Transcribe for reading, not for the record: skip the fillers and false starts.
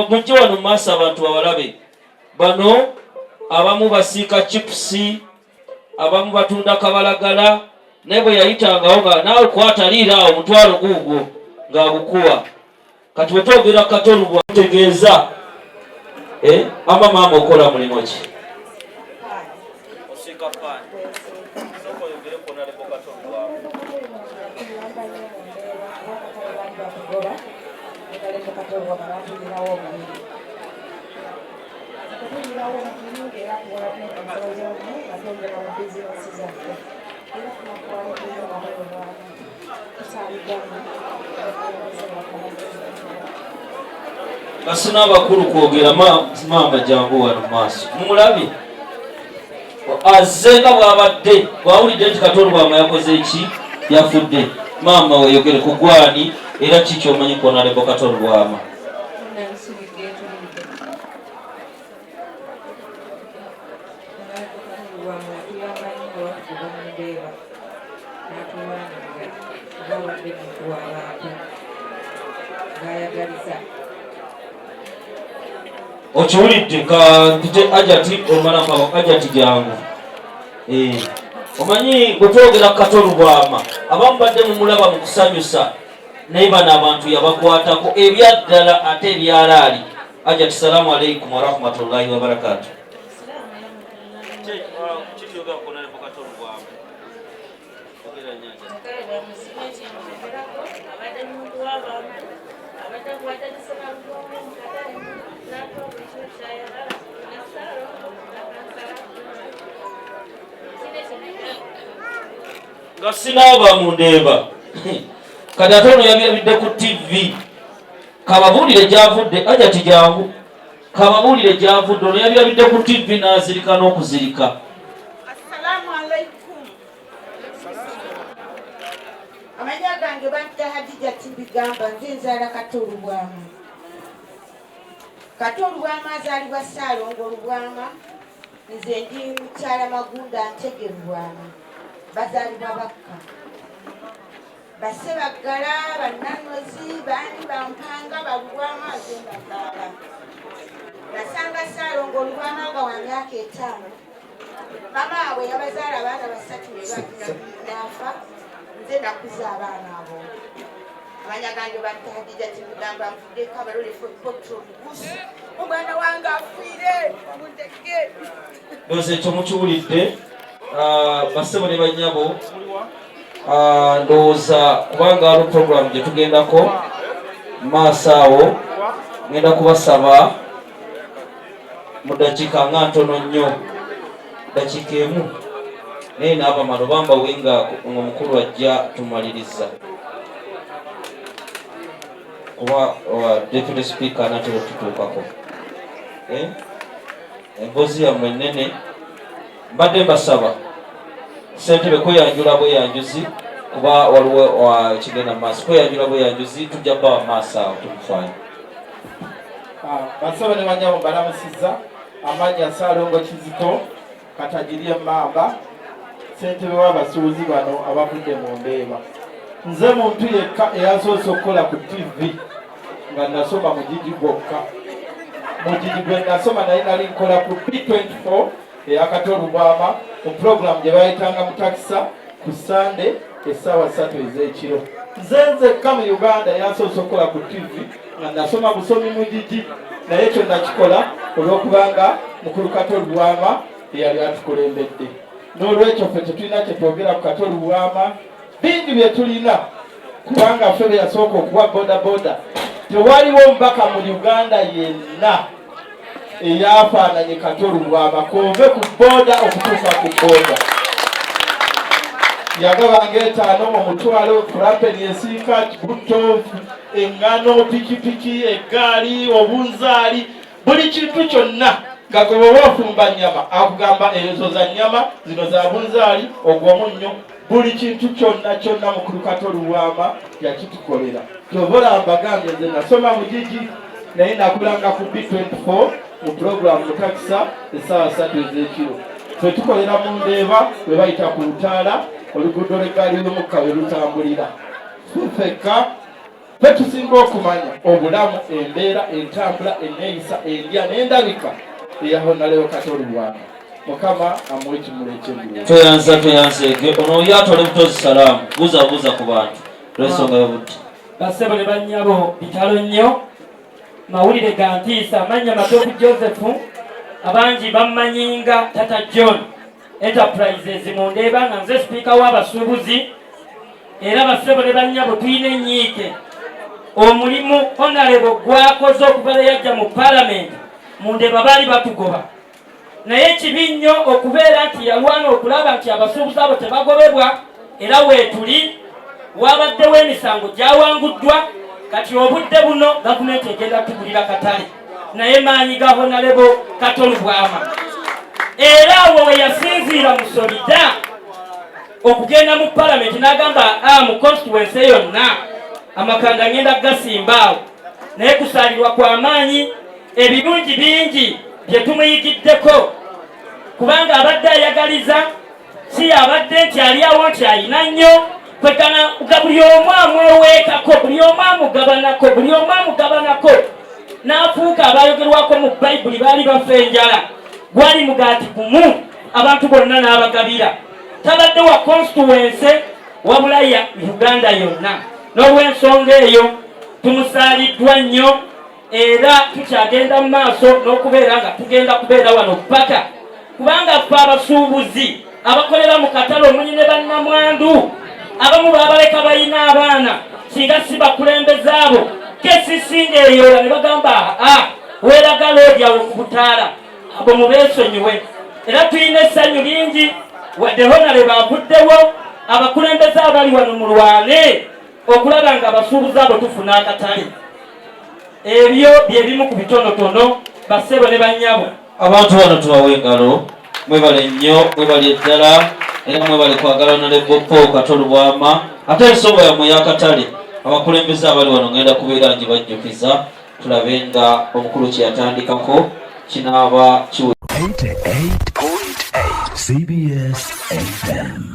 mujje wano mu maaso abantu bawalabe bano abamu basiika chipusi abamu batunda kabalagala naye bwe yayitangawo nga naawe kwataliiraawo omutwalo guugwo ng'agukuwa kati bwe twogera Kato Lubwama tegeeza amba maama okola mulimu ki osiika paani sooka oyogere kwona leko Kato Lubwama basina abakulu kwogera maama jangu wano maaso mumulabye azze nga bw'abadde bw'awulidde nti Kato Lubwama yakoze eki yafudde maama weyogere ku gwani era kiki omanyi kwona leko Kato Lubwama okiwulidde kante ajati omalako ajati jangu omanyi bwe twogera Kato Lubwama abamu badde mumulaba mu kusanyusa naye bano abantu yabakwatako ebyaddala ate ebyalaali ajati salaamu alaikum warahmatullahi wabarakatu nga sinaaba mu Ndeeba kati ate ono yabirabidde ku TV kababuulire gyavudde ajati jangu kababuulire gyavudde ono yabirabidde ku TV n'azirika n'okuzirika. Assalamu alaikum. Amanya gange banta Hadija Tibigamba nze nzaala Kato Lubwama. Kato Lubwama azaalibwa Ssaalongo Lubwama nze ndi mukyala Magunda Ntege Lubwama. Bazaalibwa bakka Basebaggala bannannozi baani bampanga balubwama azembagala nasanga Ssaalongo Lubwama nga wa myaka 5 mama we yabazaala abaana 3 nafa nze nakuza abaana abo amanya gange banta Hadija Tibigamba nfuddeko abalole potro bugusi omwana wange afiire mundeke doze ekyo mukiwulidde basebo ne banyabo ndowooza kubanga waliwo puroguramu gye tugendako maaso awo ngenda kubasaba mu dakiika nga ntono nnyo dakiika emu naye n'abamala obambawe nga omukulu ajja tumaliriza kuba deputy speaker anatera okututuukako emboozi yammwe ennene mbadde mbasaba ssentebe kweyanjula bweyanjuzi kuba waliwo kigenda mu maaso kweyanjula bweyanjuzi tujja bbawa maaso awo tumufaayo basaba ne banyabo balamusizza amannya Ssaalongo Kizito Katagirye Mamba ssentebe w'abasuubuzi bano abavudde mu Ndeeba nze muntu yekka eyasoose okukola ku TV nga nasoma mugigi gwokka mugigi gwe nasoma naye nali nkola ku B24 eya Kato Lubwama mu puroguramu gye bayitanga mu takisa ku Sande essaawa 3 ez'ekiro nze nzekka mu Uganda eyasoose okukola ku TV nga nasoma busomi mugigi naye ekyo nakikola olw'okubanga mukulu Kato Lubwama eyali atukulembedde n'olwekyo ffe tetulina kyetwogera ku Kato Lubwama bingi bye tulina kubanga ffe be yasooka okuwa bodaboda tewaliwo mubaka mu Uganda yenna eyafaananye Kato Lubwama kove ku boda okutuuka ku boda yagabanga 5 mu mutwalo fulampeni esiika butto engano pikipiki eggaali obunzaali buli kintu kyonna nga gwe bw'oba ofumba nnyama akugamba ezo za nnyama zino za bunzaali ogw'omunnyo buli kintu kyonna mukulu Kato Lubwama yakitukolera tobola mbagambye nze nasoma mugigi naye nakulanga ku B24 mu puroguramu mu takisa essaawa 3 ez'ekiro ffe tukolera mu Ndeeba we bayita ku Butaala oluguudo lw'eggaali y'omukka we lutambulira ffekka ffe tusinga okumanya obulamu, embeera, entambula, enneeyisa, endya n'endabika eya Hon Kato Lubwama. Mukama amuwe kimula eky'eggulu. Tweyanze ono yatole butozi salaamu buuza ku bantu olw'ensonga y'obudde. Bassebo ne bannyabo bitalo nnyo, mawulire ga ntiisa. Amannya Matovu Joseph, abangi bammanyinga Tata John Enterprises mu Ndeeba, nga nze sipiika w'abasuubuzi. Era bassebo ne bannyabo tuyina ennyiike omulimu Honorable gwakoze okuva yajja mu Parliament mu Ndeeba baali batugoba, naye kibi nnyo okubeera nti yalwana okulaba nti abasuubuzi abo tebagobebwa. Era weetuli wabaddewo emisango gyawanguddwa, kati obudde buno gavumenti egenda tugulira katale, naye maanyi ga Hon Kato Lubwama. Era awo we yasinziira mu Solida okugenda mu Parliament n'agamba mu constituency yonna amakanda ngenda gasimbaawo, naye kusaalirwa kwa maanyi. Ebirungi bingi bye tumuyigiddeko, kubanga abadde ayagaliza, si abadde nti ali awo nti alina nnyo kwekana nga buli omu amweweekako, buli omu amugabanako, buli omu amugabanako, n'afuuka abayogerwako mu Bayibuli baali bafa enjala, gwali mugaati gumu, abantu bonna n'abagabira. Tabadde wa constituency wabula ya Uganda yonna. N'olw'ensonga eyo tumusaaliddwa nnyo, era tukyagenda mu maaso n'okubeera nga tugenda kubeera wano paka, kubanga ffe abasuubuzi abakolera mu katale omunyi ne bannamwandu abamu baabaleka balina abaana, singa si bakulembeze abo kesisinga eyoola ne bagamba weeraga loodi awo ku butaala, abo mubeesonyiwe. Era tulina essanyu lingi wadde Hon baavuddewo, abakulembeze abali wano mulwane okulaba nga abasuubuzi abo tufuna akatale. Ebyo bye bimu ku bitonotono bassebo ne bannyabo. Abantu bano tubawe engalo, mwebale nnyo, mwebale eddala, era mwebale kwagala Hon Kato Lubwama. Ate ensonga yammwe ey'akatale abakulembeze abali wano ngenda kubeera ngibajjukiza, tulabe nga omukulu kye yatandikako kinaaba kiwe. 88.8 CBS FM.